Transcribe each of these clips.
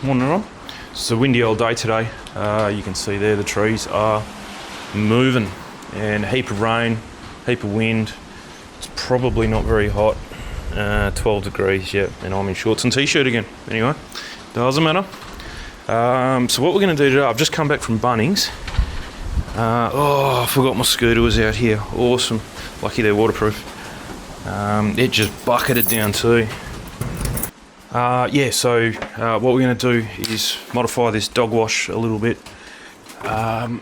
Morning on. It's a windy old day today. You can see there the trees are moving and a heap of rain, heap of wind. It's probably not very hot. 12 degrees, yeah, and I'm in shorts and t-shirt again. Anyway, doesn't matter. So what we're going to do today, I've just come back from Bunnings. I forgot my scooter was out here. Awesome. Lucky they're waterproof. It just bucketed down too. What we're going to do is modify this dog wash a little bit. I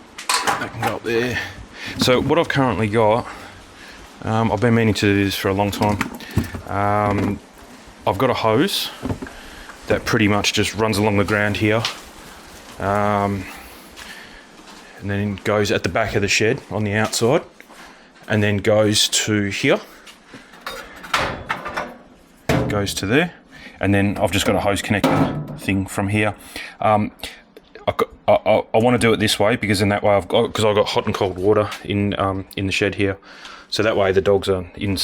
can go up there. So what I've currently got, I've been meaning to do this for a long time. I've got a hose that pretty much just runs along the ground here. And then goes at the back of the shed on the outside. And then goes to here. Goes to there. And then I've just got a hose connector thing from here. I want to do it this way because in that way I've got hot and cold water in the shed here, so that way the dogs are in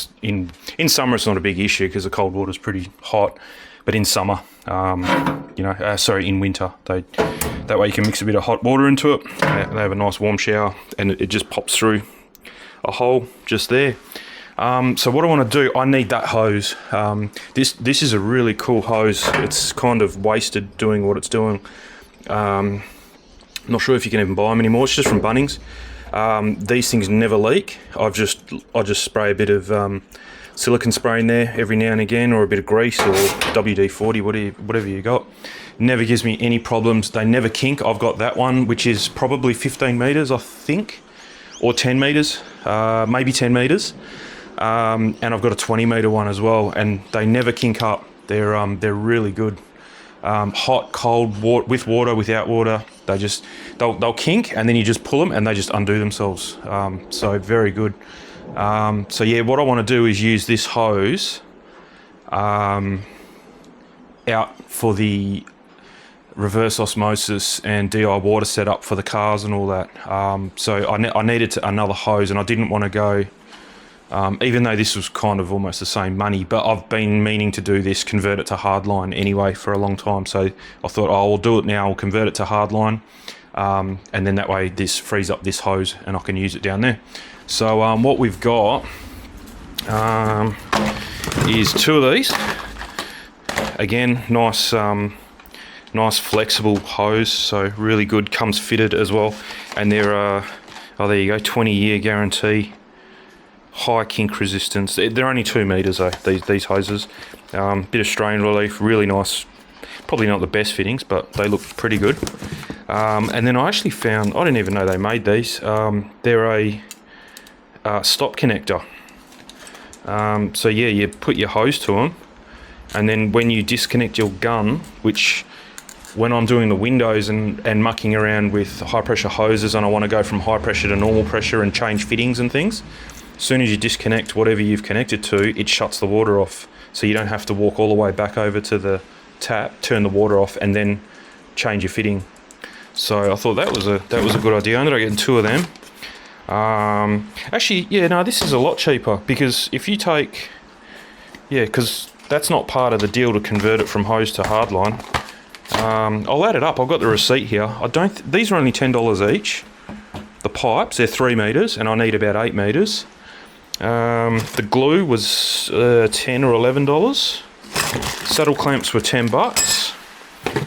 summer it's not a big issue because the cold water is pretty hot, but in summer, in winter, that way you can mix a bit of hot water into it. They have a nice warm shower and it just pops through a hole just there. So what I want to do, I need that hose. This is a really cool hose. It's kind of wasted doing what it's doing. I'm not sure if you can even buy them anymore. It's just from Bunnings. These things never leak. I just spray a bit of silicone spray in there every now and again, or a bit of grease or WD-40, whatever you got. Never gives me any problems. They never kink. I've got that one, which is probably 15 meters, I think, or 10 meters, maybe 10 meters. And I've got a 20 meter one as well, and they never kink up. They're really good. Hot, cold, with water, without water, they'll kink, and then you just pull them and they just undo themselves. So very good. So yeah, what I want to do is use this hose out for the reverse osmosis and DI water setup for the cars and all that. So I needed another hose, and I didn't want to go. Even though this was kind of almost the same money, but I've been meaning to do this, convert it to hardline anyway for a long time. So I thought, I'll do it now, I'll convert it to hardline. And then that way this frees up this hose and I can use it down there. So what we've got is two of these. Again, nice flexible hose, so really good, comes fitted as well. And there you go, 20-year guarantee. High kink resistance. They're only 2 meters though, these hoses. Bit of strain relief, really nice. Probably not the best fittings, but they look pretty good. And then I actually found, I didn't even know they made these. They're a stop connector. So yeah, you put your hose to them, and then when you disconnect your gun, which when I'm doing the windows and mucking around with high pressure hoses, and I want to go from high pressure to normal pressure and change fittings and things, as soon as you disconnect whatever you've connected to, it shuts the water off. So you don't have to walk all the way back over to the tap, turn the water off, and then change your fitting. So I thought that was a good idea. I ended up getting 2 of them. This is a lot cheaper, because if you take, because that's not part of the deal to convert it from hose to hardline. I'll add it up. I've got the receipt here. These are only $10 each. The pipes, they're 3 meters, and I need about 8 meters. The glue was $10 or $11. Saddle clamps were $10,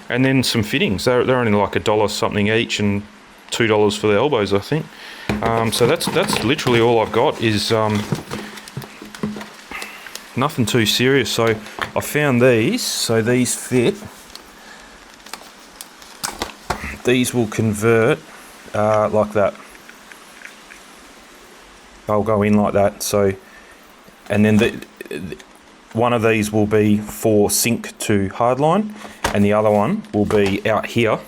and then some fittings. They're only like $1 something each, and $2 for the elbows, I think. So that's literally all I've got. Is nothing too serious. So I found these. So these fit. These will convert like that. They'll go in like that. So, and then one of these will be for sync to hardline, and the other one will be out here.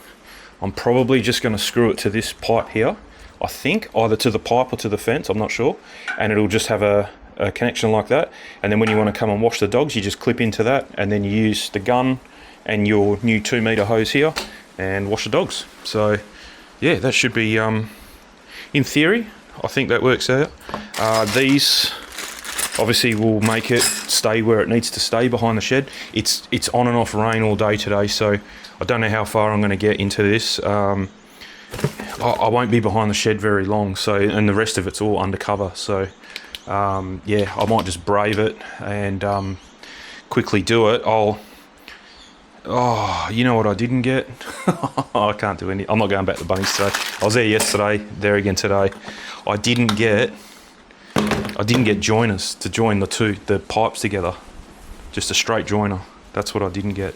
I'm probably just going to screw it to this pipe here, I think, either to the pipe or to the fence, I'm not sure, and it'll just have a connection like that. And then when you want to come and wash the dogs, you just clip into that, and then you use the gun and your new 2 meter hose here and wash the dogs. So yeah, that should be in theory, I think that works out. These obviously will make it stay where it needs to stay behind the shed. It's on and off rain all day today, so I don't know how far I'm going to get into this. I won't be behind the shed very long, so, and the rest of it's all undercover, so yeah, I might just brave it and quickly do it. Oh, you know what I didn't get? I can't do any. I'm not going back to Bunnings today. I was there yesterday, there again today. I didn't get joiners to join the pipes together. Just a straight joiner. That's what I didn't get.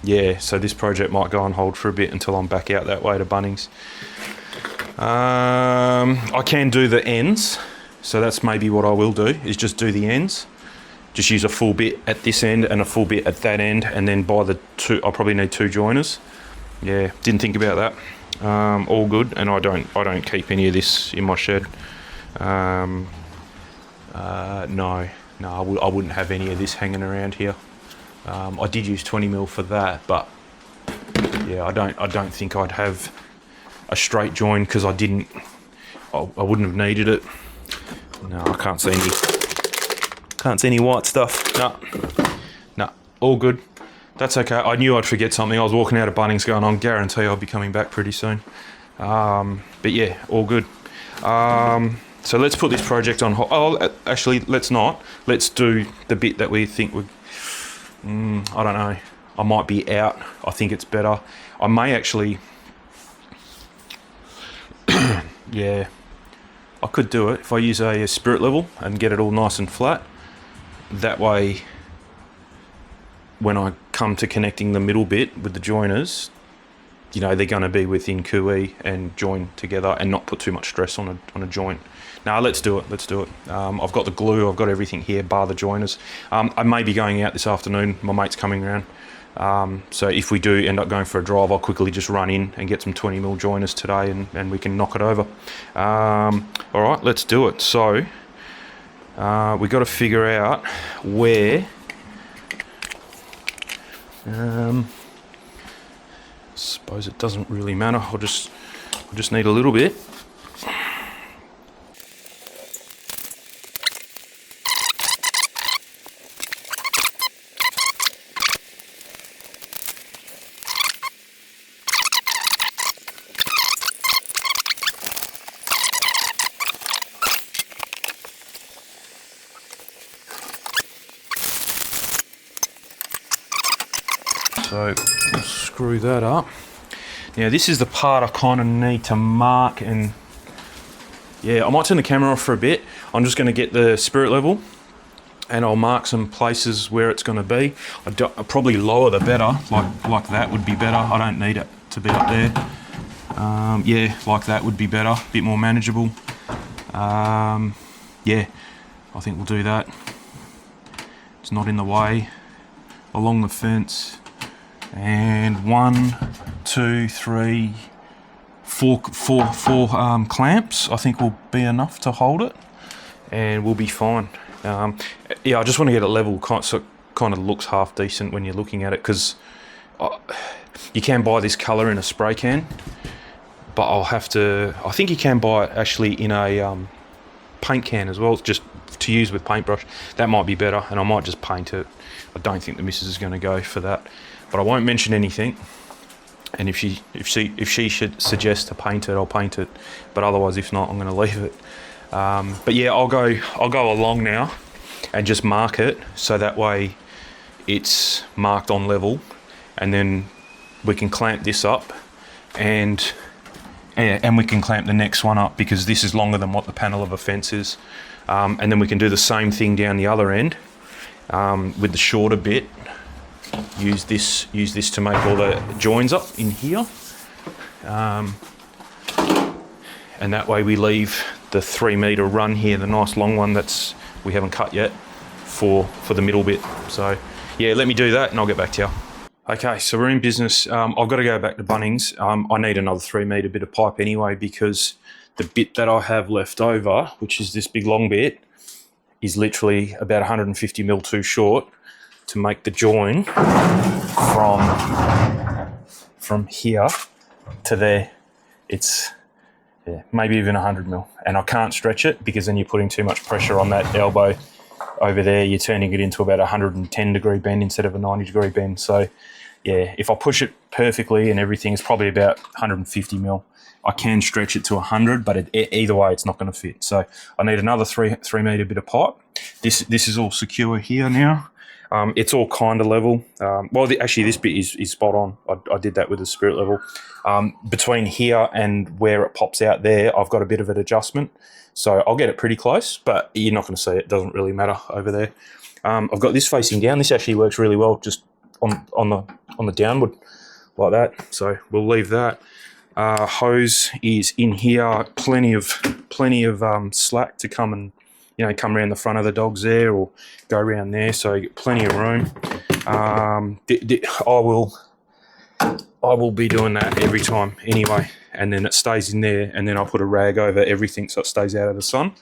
Yeah, so this project might go on hold for a bit until I'm back out that way to Bunnings. I can do the ends, so that's maybe what I will do, is just do the ends. Just use a full bit at this end and a full bit at that end, and then buy the two. I'll probably need 2 joiners. Yeah, didn't think about that. All good, and I don't keep any of this in my shed. No, I wouldn't have any of this hanging around here. I did use 20mm for that, but yeah, I don't think I'd have a straight join because I wouldn't have needed it. No, I can't see any white stuff. No, all good. That's okay. I knew I'd forget something. I was walking out of Bunnings going, I guarantee I'll be coming back pretty soon. But yeah, all good. So let's put this project on hold. Oh, actually, let's not. Let's do the bit that we think would... I don't know. I might be out. I think it's better. I may actually... yeah. I could do it if I use a spirit level and get it all nice and flat. That way, when I come to connecting the middle bit with the joiners, you know, they're going to be within QE and join together and not put too much stress on a joint. Now, let's do it. I've got the glue, I've got everything here, bar the joiners. I may be going out this afternoon. My mate's coming around. So if we do end up going for a drive, I'll quickly just run in and get some 20mm joiners today and we can knock it over. All right, let's do it. So we got to figure out where... suppose it doesn't really matter. I'll just need a little bit. So we'll screw that up. Now this is the part I kind of need to mark, and yeah, I might turn the camera off for a bit. I'm just going to get the spirit level and I'll mark some places where it's going to be. I'll probably lower the better, like that would be better. I don't need it to be up there. Yeah, like that would be better, a bit more manageable. Yeah, I think we'll do that. It's not in the way. Along the fence. And 1, 2, 3, 4 clamps I think will be enough to hold it, and we'll be fine. Yeah, I just want to get it level so it kind of looks half decent when you're looking at it, because you can buy this colour in a spray can, but I think you can buy it actually in a paint can as well, just to use with paintbrush. That might be better, and I might just paint it. I don't think the missus is going to go for that, but I won't mention anything. And if she should suggest to paint it, I'll paint it. But otherwise, if not, I'm going to leave it. But yeah, I'll go along now and just mark it, so that way it's marked on level, and then we can clamp this up, and we can clamp the next one up, because this is longer than what the panel of a fence is. And then we can do the same thing down the other end with the shorter bit. Use this to make all the joins up in here, and that way we leave the 3 metre run here, the nice long one that's we haven't cut yet, for the middle bit. So yeah, let me do that and I'll get back to you. Okay, so we're in business. I've got to go back to Bunnings. I need another 3 metre bit of pipe anyway, because the bit that I have left over, which is this big long bit, is literally about 150mm too short to make the join from here to there. It's maybe even 100mm, and I can't stretch it, because then you're putting too much pressure on that elbow over there. You're turning it into about a 110 degree bend instead of a 90 degree bend. So yeah, if I push it perfectly and everything, it's probably about 150 mil. I can stretch it to 100, but either way, it's not going to fit. So I need another 3 meter bit of pipe. This is all secure here now. It's all kind of level. Actually, this bit is spot on. I did that with the spirit level. Between here and where it pops out there, I've got a bit of an adjustment. So I'll get it pretty close, but you're not going to see it. It doesn't really matter over there. I've got this facing down. This actually works really well just on the downward like that. So we'll leave that. Hose is in here. Plenty of slack to come and come around the front of the dogs there, or go around there. So you get plenty of room. I will be doing that every time anyway, and then it stays in there, and then I'll put a rag over everything so it stays out of the sun.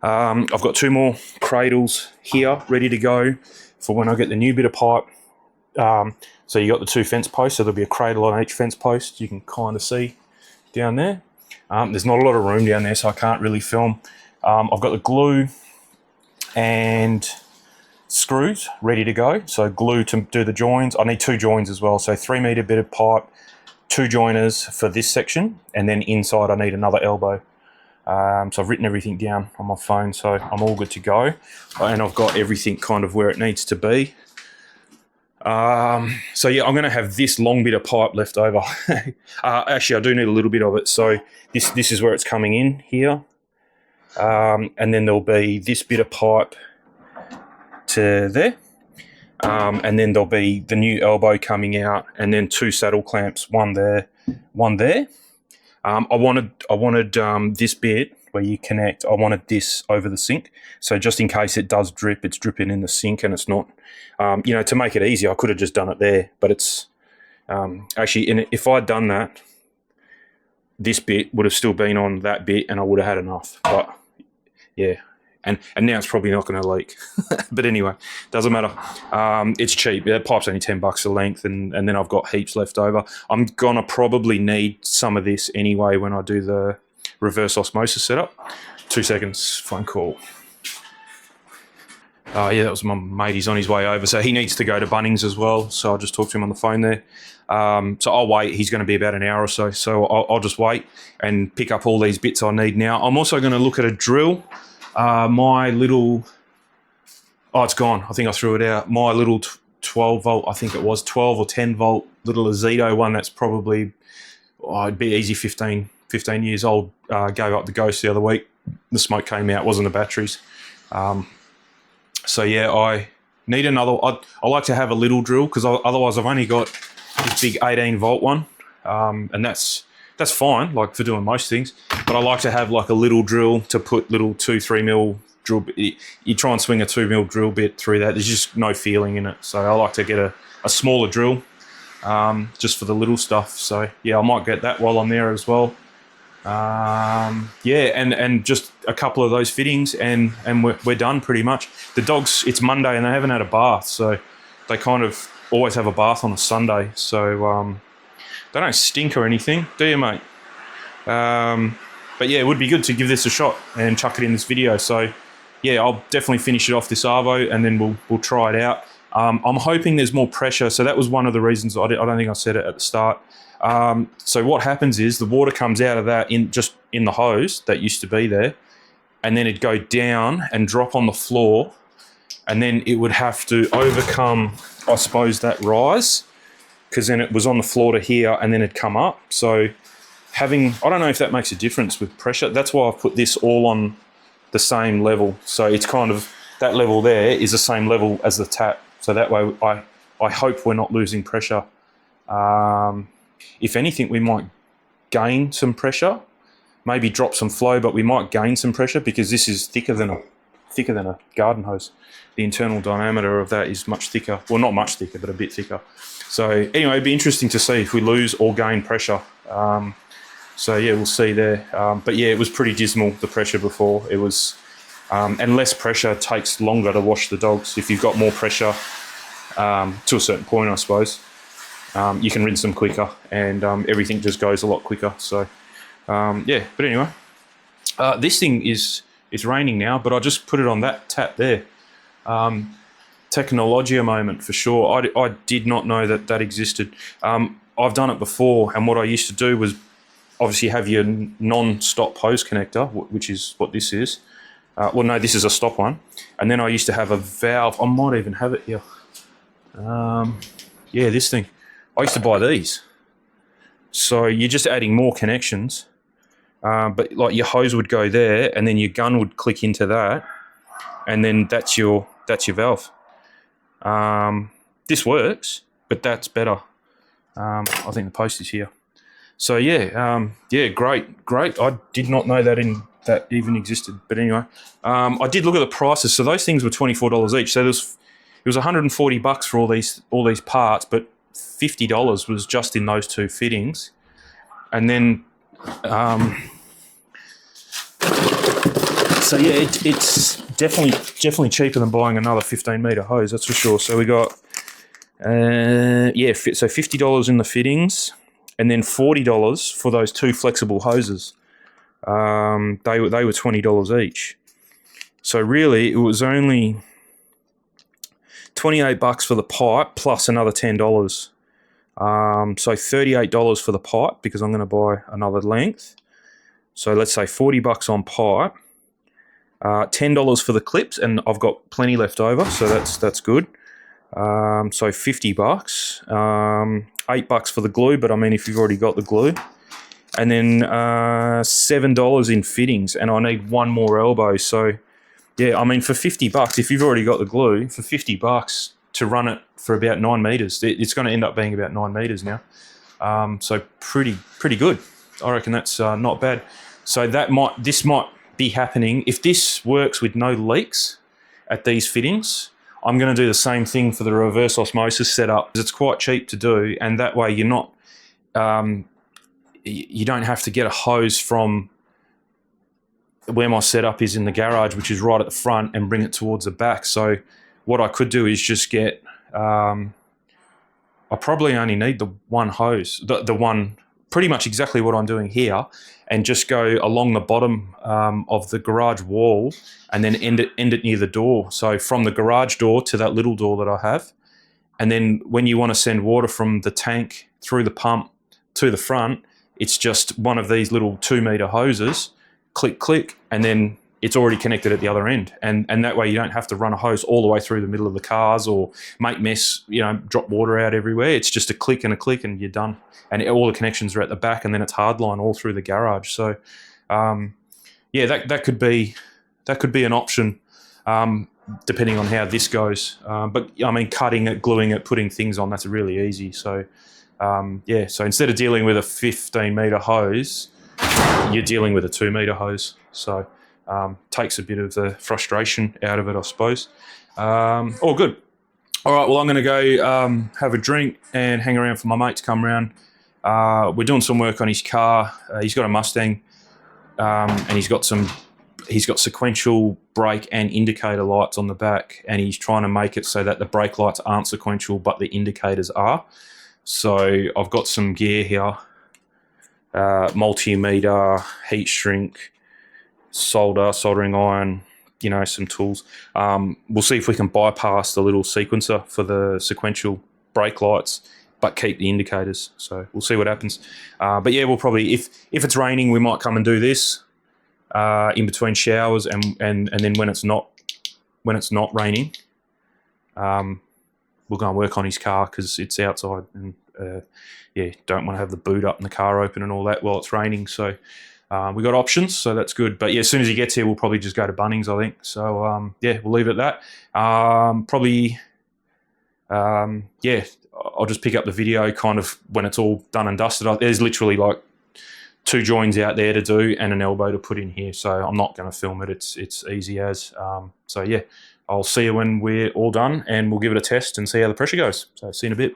I've got 2 more cradles here ready to go for when I get the new bit of pipe. So you got the 2 fence posts, so there'll be a cradle on each fence post. You can kind of see down there. There's not a lot of room down there, so I can't really film. I've got the glue and screws ready to go. So glue to do the joins. I need 2 joins as well. So 3 meter bit of pipe, 2 joiners for this section, and then inside I need another elbow. So I've written everything down on my phone, so I'm all good to go. And I've got everything kind of where it needs to be. So yeah, I'm going to have this long bit of pipe left over. Actually, I do need a little bit of it. So this is where it's coming in here. And then there'll be this bit of pipe to there. And then there'll be the new elbow coming out, and then 2 saddle clamps, one there, one there. I wanted this bit where you connect, I wanted this over the sink. So just in case it does drip, it's dripping in the sink and it's not, to make it easy, I could have just done it there, but it's actually, if I'd done that, this bit would have still been on that bit and I would have had enough, but yeah. And now it's probably not going to leak. But anyway, doesn't matter. It's cheap. The pipe's only $10 a length, and then I've got heaps left over. I'm going to probably need some of this anyway when I do the reverse osmosis setup. 2 seconds, phone call. Yeah, that was my mate. He's on his way over. So he needs to go to Bunnings as well. So I'll just talk to him on the phone there. So I'll wait. He's going to be about an hour or so. So I'll just wait and pick up all these bits I need now. I'm also going to look at a drill. My little, it's gone. I think I threw it out. My little 12 volt, I think it was 12 or 10 volt little Azedo one. That's probably, it'd be easy 15 years old. Gave up the ghost the other week. The smoke came out, wasn't the batteries. So yeah, I need another. I like to have a little drill because otherwise I've only got this big 18 volt one, and that's fine, like for doing most things. But I like to have like a little drill to put little 2-3 mil drill bit. You try and swing a 2 mil drill bit through that. There's just no feeling in it. So I like to get a smaller drill, just for the little stuff. So yeah, I might get that while I'm there as well. Yeah, and just a couple of those fittings, and we're done pretty much. The dogs, it's Monday and they haven't had a bath, so they kind of always have a bath on a Sunday. So they don't stink or anything, do you, mate? But yeah, it would be good to give this a shot and chuck it in this video. So yeah, I'll definitely finish it off this Arvo, and then we'll try it out. I'm hoping there's more pressure. So that was one of the reasons I don't think I said it at the start. So what happens is the water comes out of that in the hose that used to be there, and then it'd go down and drop on the floor, and then it would have to overcome, I suppose, that rise, because then it was on the floor to here and then it'd come up. So I don't know if that makes a difference with pressure. That's why I've put this all on the same level. So it's kind of, that level there is the same level as the tap. So that way I hope we're not losing pressure. If anything, we might gain some pressure, maybe drop some flow, but we might gain some pressure because this is thicker than a garden hose. The internal diameter of that is much thicker. Well, not much thicker, but a bit thicker. So anyway, it'd be interesting to see if we lose or gain pressure. So yeah, we'll see there. But yeah, it was pretty dismal, the pressure before. It was, and less pressure takes longer to wash the dogs. If you've got more pressure, to a certain point, I suppose, you can rinse them quicker, and everything just goes a lot quicker. So yeah, but anyway, this thing is raining now, but I just put it on that tap there. technologia moment for sure. I did not know that that existed. I've done it before, and what I used to do was obviously have your non-stop hose connector, which is what this is. Well, no, this is a stop one. And then I used to have a valve. I might even have it here. Yeah, this thing. I used to buy these. So you're just adding more connections. But like your hose would go there, and then your gun would click into that, and then that's your valve. This works, but that's better. I think the post is here. So yeah, great. I did not know that even existed. But anyway, I did look at the prices. So those things were $24 each. So it was $140 for all these parts, but $50 was just in those two fittings, and then. So yeah, it's definitely cheaper than buying another 15-meter hose. That's for sure. So we got so $50 in the fittings, and then $40 for those two flexible hoses. They were $20 each. So really, it was only $28 for the pipe plus another $10. So $38 for the pipe because I'm going to buy another length. So let's say $40 on pipe. $10 for the clips, and I've got plenty left over, so that's good. So $50. $8 for the glue, but I mean if you've already got the glue, and then $7 in fittings, and I need one more elbow. So yeah, I mean for $50, if you've already got the glue, for $50 to run it for about 9 meters, it's going to end up being about 9 meters now. So pretty good. I reckon that's not bad. So this might be happening. If this works with no leaks at these fittings, I'm going to do the same thing for the reverse osmosis setup. It's quite cheap to do, and that way you're not you don't have to get a hose from where my setup is in the garage, which is right at the front, and bring it towards the back. So what I could do is just get I probably only need the one hose, the one, pretty much exactly what I'm doing here, and just go along the bottom of the garage wall, and then end it near the door. So from the garage door to that little door that I have, and then when you want to send water from the tank through the pump to the front, it's just one of these little 2-meter hoses, click, and then it's already connected at the other end. And that way you don't have to run a hose all the way through the middle of the cars or make mess, drop water out everywhere. It's just a click and you're done. And all the connections are at the back, and then it's hardline all through the garage. So, yeah, that could be an option, depending on how this goes. But I mean, cutting it, gluing it, putting things on, that's really easy. So, yeah, so instead of dealing with a 15-meter hose, you're dealing with a 2-meter hose. So, takes a bit of the frustration out of it, I suppose. All good. All right, well, I'm going to go have a drink and hang around for my mate to come around. We're doing some work on his car. He's got a Mustang, and he's got sequential brake and indicator lights on the back, and he's trying to make it so that the brake lights aren't sequential, but the indicators are. So I've got some gear here, multimeter, heat shrink, soldering iron, some tools. We'll see if we can bypass the little sequencer for the sequential brake lights, but keep the indicators. So we'll see what happens. But yeah, we'll probably, if it's raining, we might come and do this in between showers, and then when it's not raining, we'll go and work on his car because it's outside, and yeah, don't want to have the boot up and the car open and all that while it's raining. So we got options, so that's good. But yeah, as soon as he gets here, we'll probably just go to Bunnings, I think. So yeah, we'll leave it at that. Probably, yeah, I'll just pick up the video kind of when it's all done and dusted. There's literally like 2 joins out there to do and an elbow to put in here, so I'm not going to film it. It's easy as. So yeah, I'll see you when we're all done, and we'll give it a test and see how the pressure goes. So see you in a bit.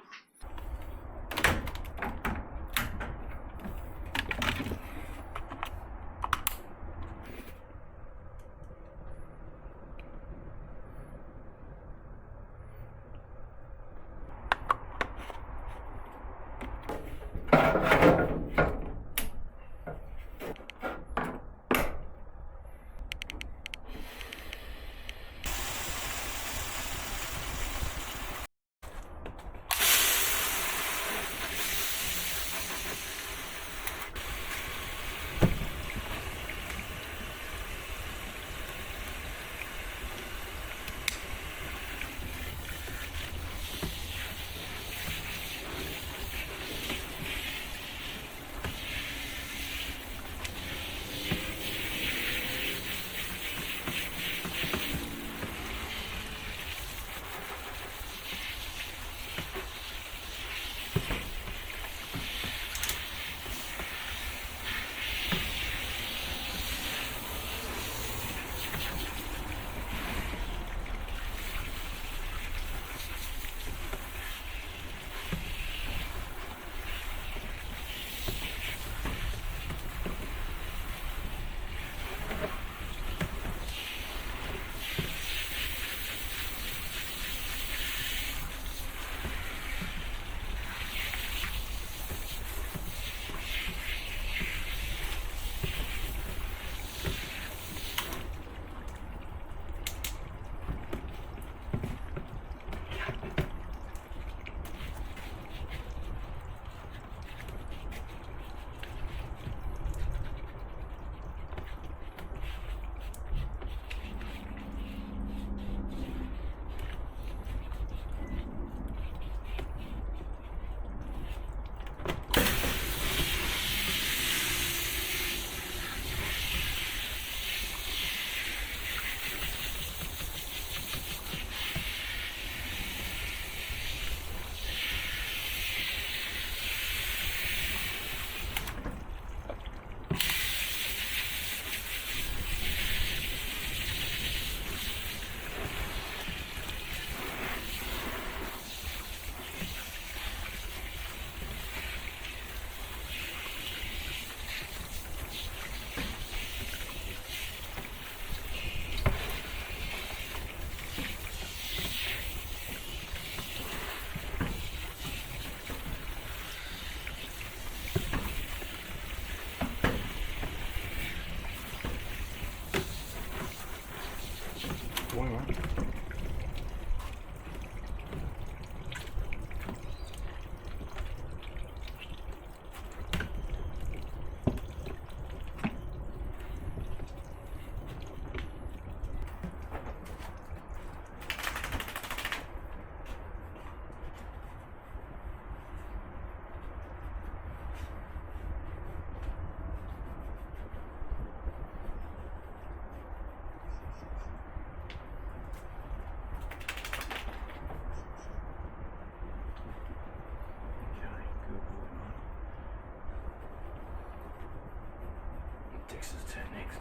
Dexter's turn next.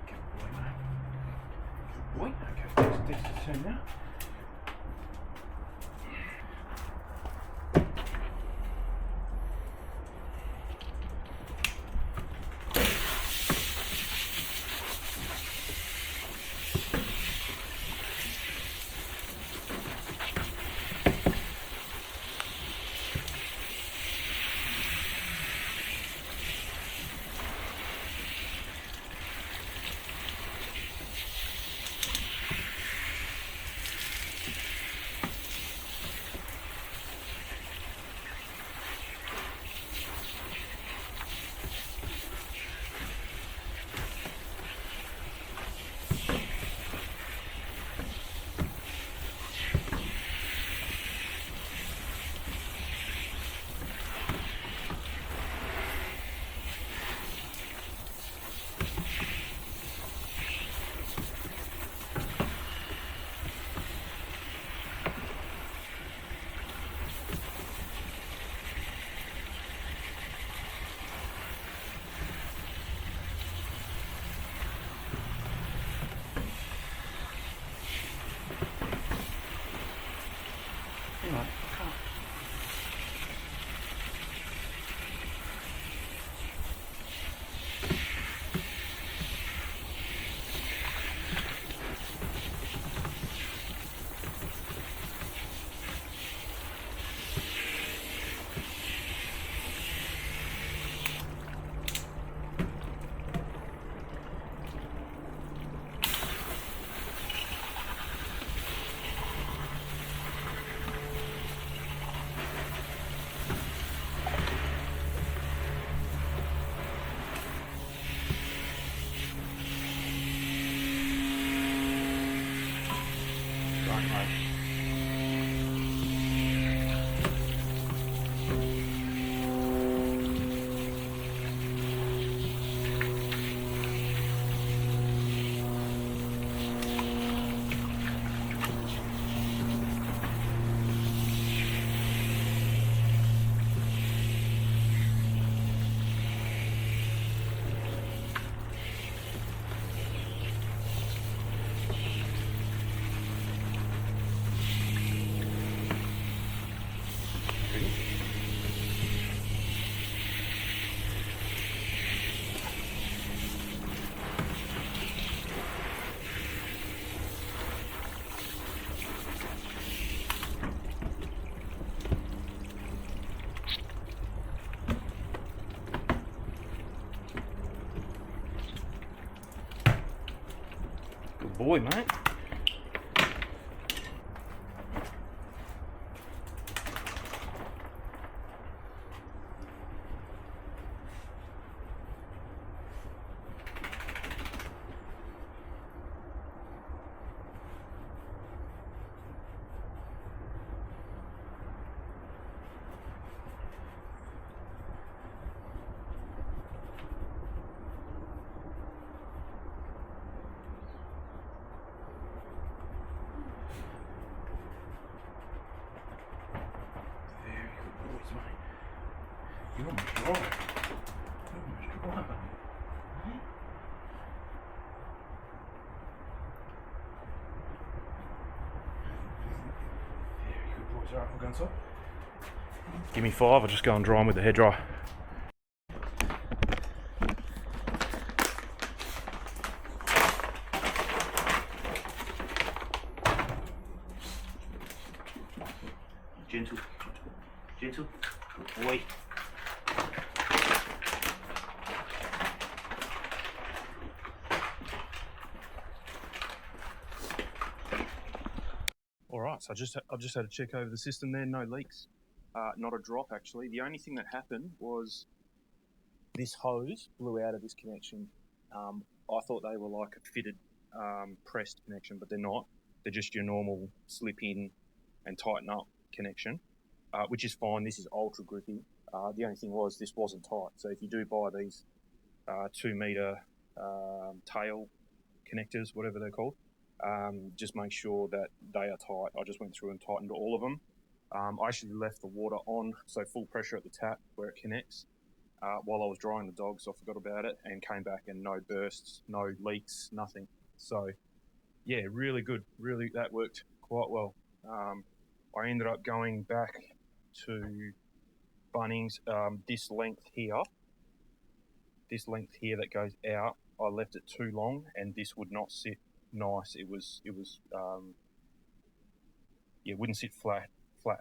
Good boy, okay, Dexter's turn now. Hang on, I can't. Right, mate. Good boy, mate. You're almost dry. You're almost dry, mate. Very good boys. Alright, we'll go inside. Give me 5, I'll just go and dry them with the hairdryer. Gentle. Gentle. Good boy. Alright, so I've just had a check over the system there, no leaks. Not a drop actually. The only thing that happened was this hose blew out of this connection. I thought they were like a fitted pressed connection, but they're not. They're just your normal slip in and tighten up connection, which is fine. This is ultra grippy. The only thing was this wasn't tight. So if you do buy these 2 meter tail connectors, whatever they're called. Just make sure that they are tight. I just went through and tightened all of them. I actually left the water on, so full pressure at the tap where it connects, while I was drying the dog, so I forgot about it, and came back and no bursts, no leaks, nothing. So yeah, really good. Really, that worked quite well. I ended up going back to Bunnings. This length here that goes out, I left it too long, and this would not sit nice. It wouldn't sit flat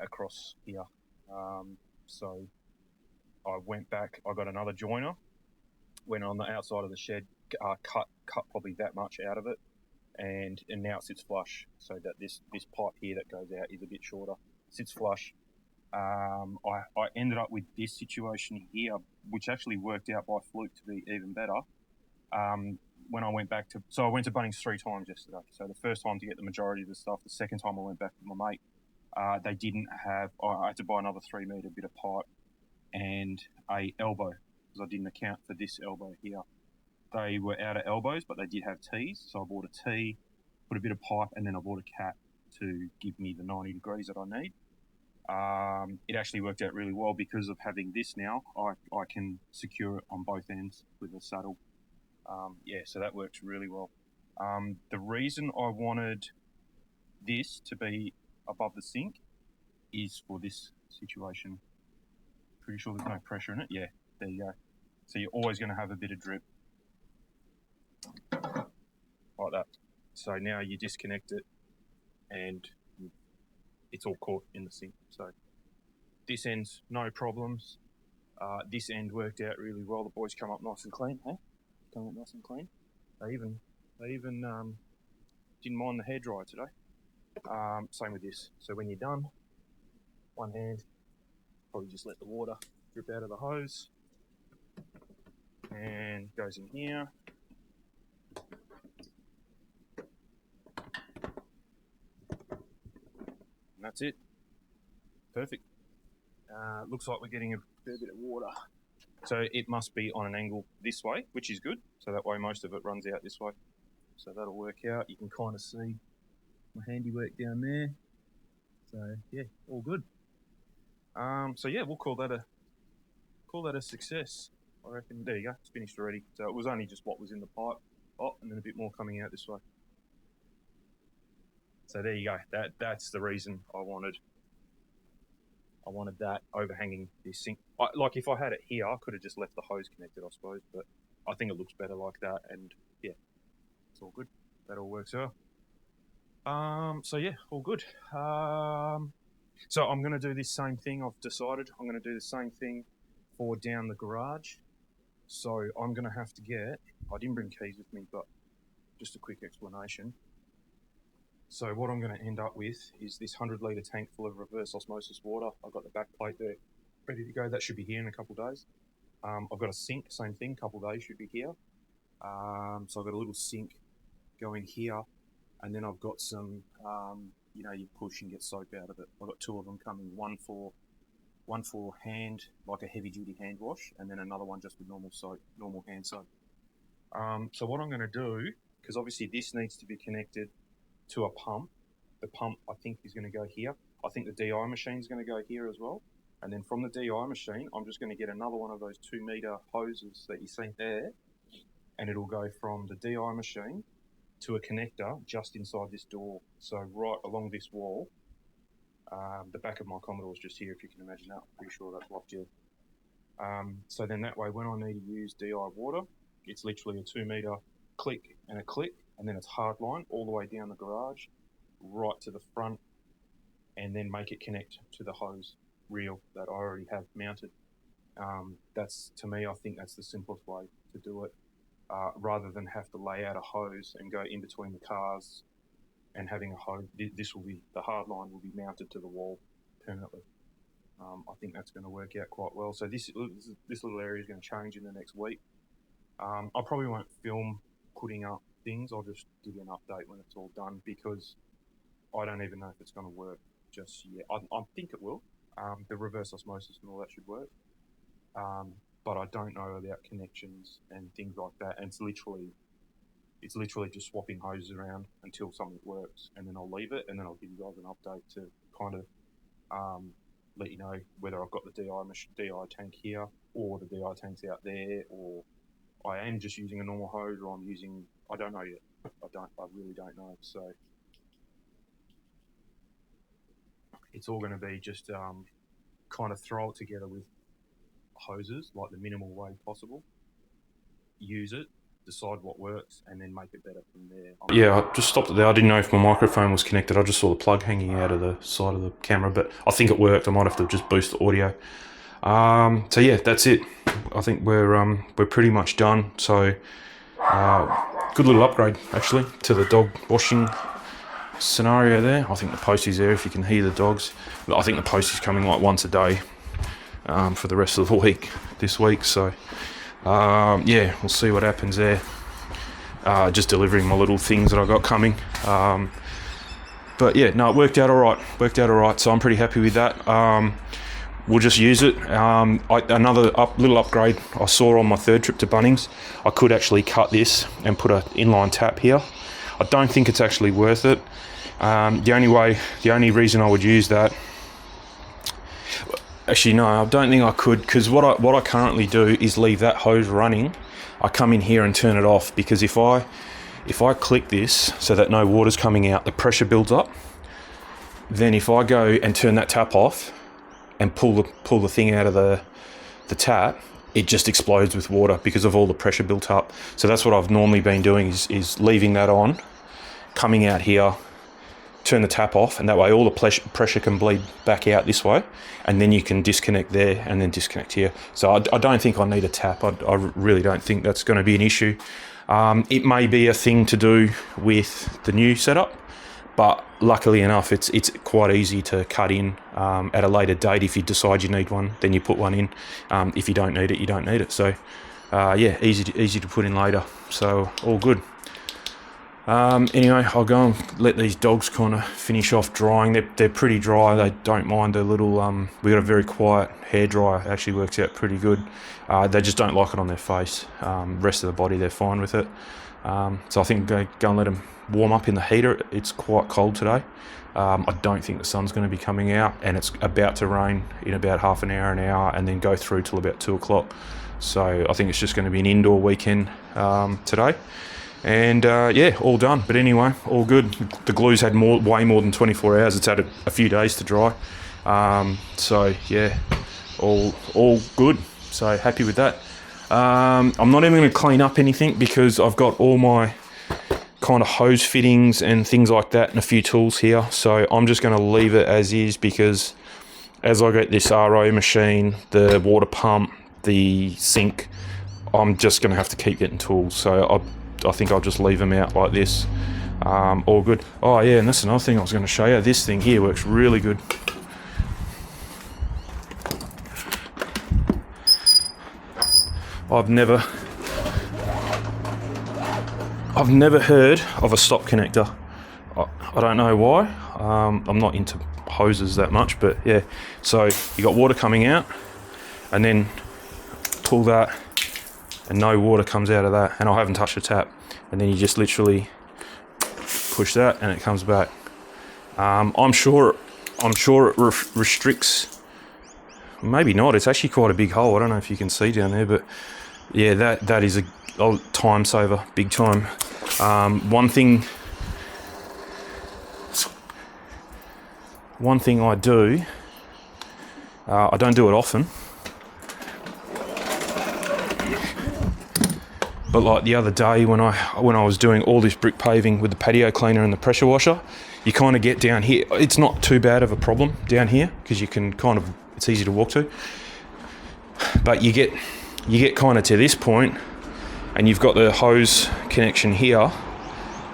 across here. So I went back. I got another joiner. Went on the outside of the shed, cut probably that much out of it, and now it sits flush. So that this pipe here that goes out is a bit shorter. Sits flush. I ended up with this situation here, which actually worked out by fluke to be even better. When I went back I went to Bunnings 3 times yesterday. So the first time to get the majority of the stuff. The second time I went back with my mate, they didn't have. I had to buy another 3 metre bit of pipe and a elbow, because I didn't account for this elbow here. They were out of elbows, but they did have T's. So I bought a T, put a bit of pipe, and then I bought a cap to give me the 90 degrees that I need. It actually worked out really well because of having this now. I can secure it on both ends with a saddle. So that works really well. The reason I wanted this to be above the sink is for this situation. Pretty sure there's no pressure in it. Yeah, there you go. So you're always going to have a bit of drip like that. So now you disconnect it and it's all caught in the sink. So this end's no problems. This end worked out really well. The boys come up nice and clean, hey? Come up nice and clean. They even didn't mind the hairdryer today. Same with this. So when you're done, one hand, probably just let the water drip out of the hose and goes in here. And that's it. Perfect. Looks like we're getting a fair bit of water. So it must be on an angle this way, which is good. So that way most of it runs out this way. So that'll work out. You can kind of see my handiwork down there. So yeah, all good. So yeah, we'll call that a success. I reckon. There you go. It's finished already. So it was only just what was in the pipe. Oh, and then a bit more coming out this way. So there you go. That's the reason I wanted that overhanging this sink. Like if I had it here, I could have just left the hose connected, I suppose. But I think it looks better like that. And yeah, it's all good. That all works out. So yeah, all good. So I'm going to do this same thing. I've decided I'm going to do the same thing for down the garage. So I'm going to have to get. I didn't bring keys with me, but just a quick explanation. So what I'm going to end up with is this 100-litre tank full of reverse osmosis water. I've got the back plate there ready to go. That should be here in a couple of days. I've got a sink, same thing, couple of days should be here. So I've got a little sink going here, and then I've got some, you push and get soap out of it. I've got 2 of them coming, one for hand, like a heavy-duty hand wash, and then another one just with normal soap, normal hand soap. So what I'm going to do, because obviously this needs to be connected to a pump. The pump, I think, is going to go here. I think the DI machine is going to go here as well. And then from the DI machine, I'm just going to get another one of those 2-metre hoses that you see there, and it'll go from the DI machine to a connector just inside this door. So right along this wall, the back of my Commodore is just here, if you can imagine that. I'm pretty sure that's locked in. So then that way, when I need to use DI water, it's literally a 2-metre click, and then it's hard line all the way down the garage, right to the front, and then make it connect to the hose reel that I already have mounted. That's, to me, I think that's the simplest way to do it, rather than have to lay out a hose and go in between the cars and having a hose. The hard line will be mounted to the wall permanently. I think that's going to work out quite well. So this little area is going to change in the next week. I probably won't film putting up things. I'll just give you an update when it's all done, because I don't even know if it's going to work just yet. I think it will. The reverse osmosis and all that should work. but I don't know about connections and things like that. And it's literally just swapping hoses around until something works, and then I'll leave it, and then I'll give you guys an update to kind of let you know whether I've got the DI tank here or the DI tank's out there, or I am just using a normal hose, or I'm using, I don't know yet. I really don't know. So it's all going to be just kind of throw it together with hoses, like the minimal way possible. Use it, decide what works, and then make it better from there. Yeah, I just stopped it there. I didn't know if my microphone was connected. I just saw the plug hanging out of the side of the camera, but I think it worked. I might have to just boost the audio. So yeah, that's it. I think we're pretty much done. So good little upgrade actually to the dog washing scenario there. I think the postie's there if you can hear the dogs. I think the postie's coming like once a day for the rest of the week this week. So yeah, we'll see what happens there. Just delivering my little things that I got coming. But yeah, no, it worked out all right. So I'm pretty happy with that. We'll just use it. Another little upgrade I saw on my third trip to Bunnings. I could actually cut this and put an inline tap here. I don't think it's actually worth it. The only reason I would use that, actually no, I don't think I could, because what I currently do is leave that hose running. I come in here and turn it off, because if I click this so that no water's coming out, the pressure builds up. Then if I go and turn that tap off and pull the thing out of the tap, it just explodes with water because of all the pressure built up. So that's what I've normally been doing is leaving that on, coming out here, turn the tap off, and that way all the pressure can bleed back out this way, and then you can disconnect there and then disconnect here. So I don't think I need a tap. I really don't think that's going to be an issue. It may be a thing to do with the new setup, but luckily enough, it's quite easy to cut in at a later date. If you decide you need one, then you put one in. If you don't need it, you don't need it. So yeah, easy to put in later. So all good. Anyway, I'll go and let these dogs kind of finish off drying. They're pretty dry. They don't mind the little. We got a very quiet hairdryer. It actually works out pretty good. They just don't like it on their face. Rest of the body, they're fine with it. So I think go and let them warm up in the heater. It's quite cold today. I don't think the sun's going to be coming out, and it's about to rain in about half an hour, and then go through till about 2 o'clock. So I think it's just going to be an indoor weekend today. And yeah, all done. But anyway, all good. The glue's had way more than 24 hours. It's had a few days to dry. So yeah, all good. So happy with that. I'm not even going to clean up anything because I've got all my kind of hose fittings and things like that and a few tools here. So I'm just going to leave it as is, because as I get this RO machine, the water pump, the sink, I'm just going to have to keep getting tools. So I think I'll just leave them out like this. All good. Oh yeah, and that's another thing I was going to show you. This thing here works really good. I've never heard of a stop connector. I don't know why. I'm not into hoses that much, but yeah. So you got water coming out, and then pull that, and no water comes out of that, and I haven't touched the tap. And then you just literally push that, and it comes back. I'm sure it restricts. Maybe not. It's actually quite a big hole. I don't know if you can see down there, but yeah, that is a time saver, big time. One thing I do, I don't do it often, but like the other day when I was doing all this brick paving with the patio cleaner and the pressure washer, you kind of get down here. It's not too bad of a problem down here because you can it's easy to walk to. But you get kind of to this point, and you've got the hose connection here.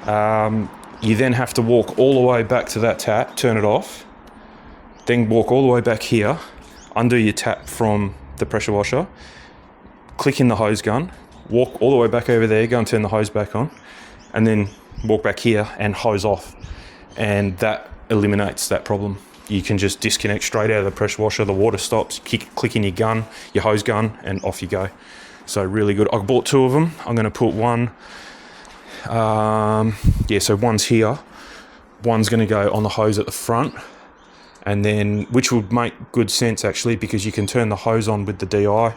You then have to walk all the way back to that tap, turn it off, then walk all the way back here, undo your tap from the pressure washer, click in the hose gun, walk all the way back over there, go and turn the hose back on, and then walk back here and hose off. And that eliminates that problem. you can just disconnect straight out of the pressure washer. The water stops, click in your gun, your hose gun, and off you go. So really good. I bought 2 of them. I'm going to put one, so one's here. One's going to go on the hose at the front, and then, which would make good sense actually, because you can turn the hose on with the DI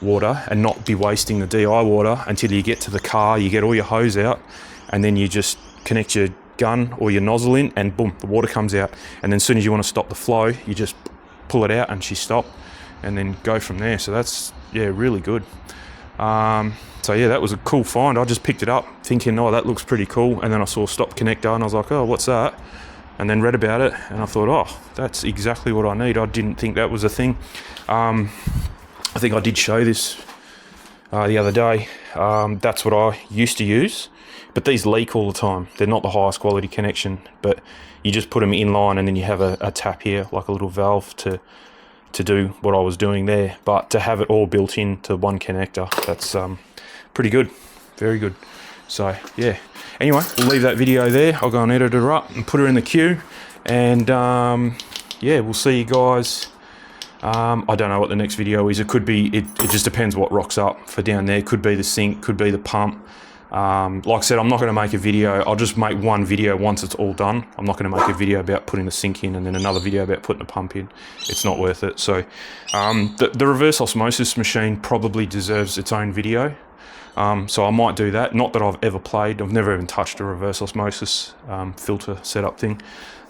water and not be wasting the DI water until you get to the car. You get all your hose out, and then you just connect your gun or your nozzle in, and boom, the water comes out. And then as soon as you want to stop the flow, you just pull it out and she stopped, and then go from there. So that's, yeah, really good. So yeah, that was a cool find. I just picked it up thinking, oh, that looks pretty cool, and then I saw stop connector and I was like, oh, what's that? And then read about it and I thought, oh, that's exactly what I need. I didn't think that was a thing. I think I did show this the other day. That's what I used to use, but these leak all the time. They're not the highest quality connection, but you just put them in line and then you have a tap here, like a little valve to do what I was doing there. But to have it all built into one connector, that's pretty good, very good. So yeah, anyway, we'll leave that video there. I'll go and edit her up and put her in the queue, and yeah, we'll see you guys. I don't know what the next video is. It could be, it just depends what rocks up for down there. Could be the sink, could be the pump. Like I said, I'm not going to make a video. I'll just make one video once it's all done. I'm not going to make a video about putting the sink in and then another video about putting the pump in. It's not worth it. So the reverse osmosis machine probably deserves its own video. So I might do that. Not that I've ever played. I've never even touched a reverse osmosis filter setup thing.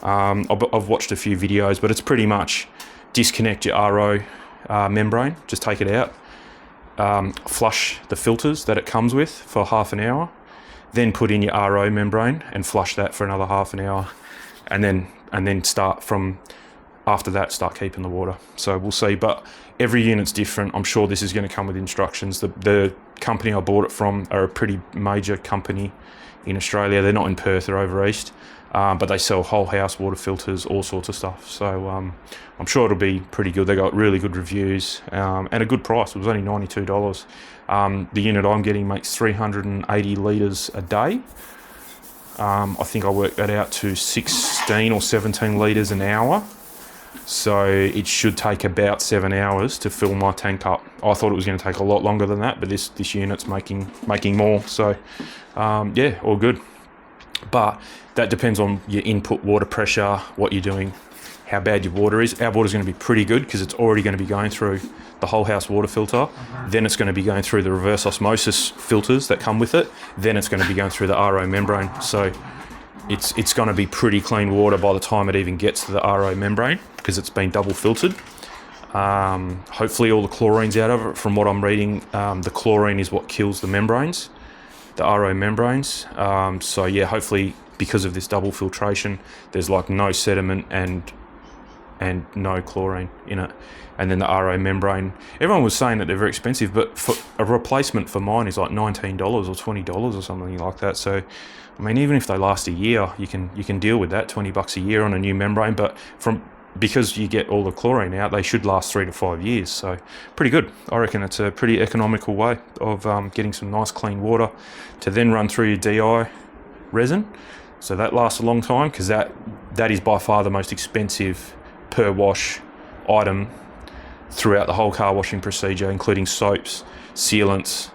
I've watched a few videos, but it's pretty much disconnect your RO membrane, just take it out, flush the filters that it comes with for half an hour, then put in your RO membrane and flush that for another half an hour, and then start from after that, start keeping the water. So we'll see, but every unit's different. I'm sure this is going to come with instructions. The company I bought it from are a pretty major company in Australia. They're not in Perth, they're over east, but they sell whole house water filters, all sorts of stuff. So I'm sure it'll be pretty good. They got really good reviews and a good price. It was only $92. The unit I'm getting makes 380 litres a day. I think I worked that out to 16 or 17 litres an hour. So it should take about 7 hours to fill my tank up. I thought it was going to take a lot longer than that, but this unit's making more. So yeah, all good. But that depends on your input water pressure, what you're doing, how bad your water is. Our water's going to be pretty good because it's already going to be going through the whole house water filter. Then it's going to be going through the reverse osmosis filters that come with it. Then it's going to be going through the RO membrane. So it's going to be pretty clean water by the time it even gets to the RO membrane because it's been double filtered. Hopefully all the chlorine's out of it. From what I'm reading, the chlorine is what kills the membranes, the RO membranes. So yeah, hopefully because of this double filtration, there's like no sediment and no chlorine in it. And then the RO membrane, everyone was saying that they're very expensive, but for a replacement for mine is like $19 or $20 or something like that. So I mean, even if they last a year, you can deal with that, $20 a year on a new membrane. But because you get all the chlorine out, they should last 3 to 5 years. So pretty good. I reckon it's a pretty economical way of getting some nice clean water to then run through your DI resin. So that lasts a long time because that is by far the most expensive per wash item throughout the whole car washing procedure, including soaps, sealants.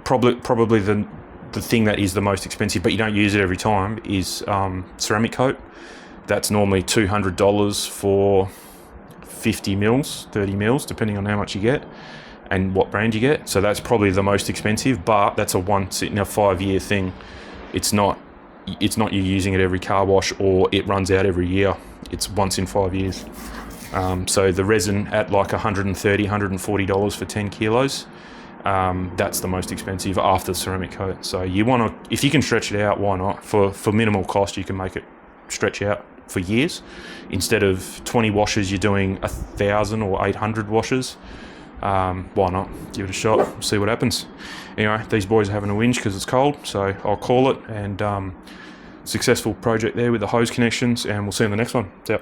Probably the thing that is the most expensive, but you don't use it every time, is ceramic coat. That's normally $200 for 50 mils, 30 mils, depending on how much you get and what brand you get. So that's probably the most expensive, but that's a once in a 5-year thing. It's not you using it every car wash or it runs out every year. It's once in 5 years. So the resin at like $130, $140 for 10 kilos. That's the most expensive after the ceramic coat. So you want to, if you can stretch it out, why not? For minimal cost, you can make it stretch out for years. Instead of 20 washes, you're doing 1,000 or 800 washes. Why not? Give it a shot, see what happens. Anyway, these boys are having a whinge because it's cold, so I'll call it. And successful project there with the hose connections, and we'll see you in the next one. See ya.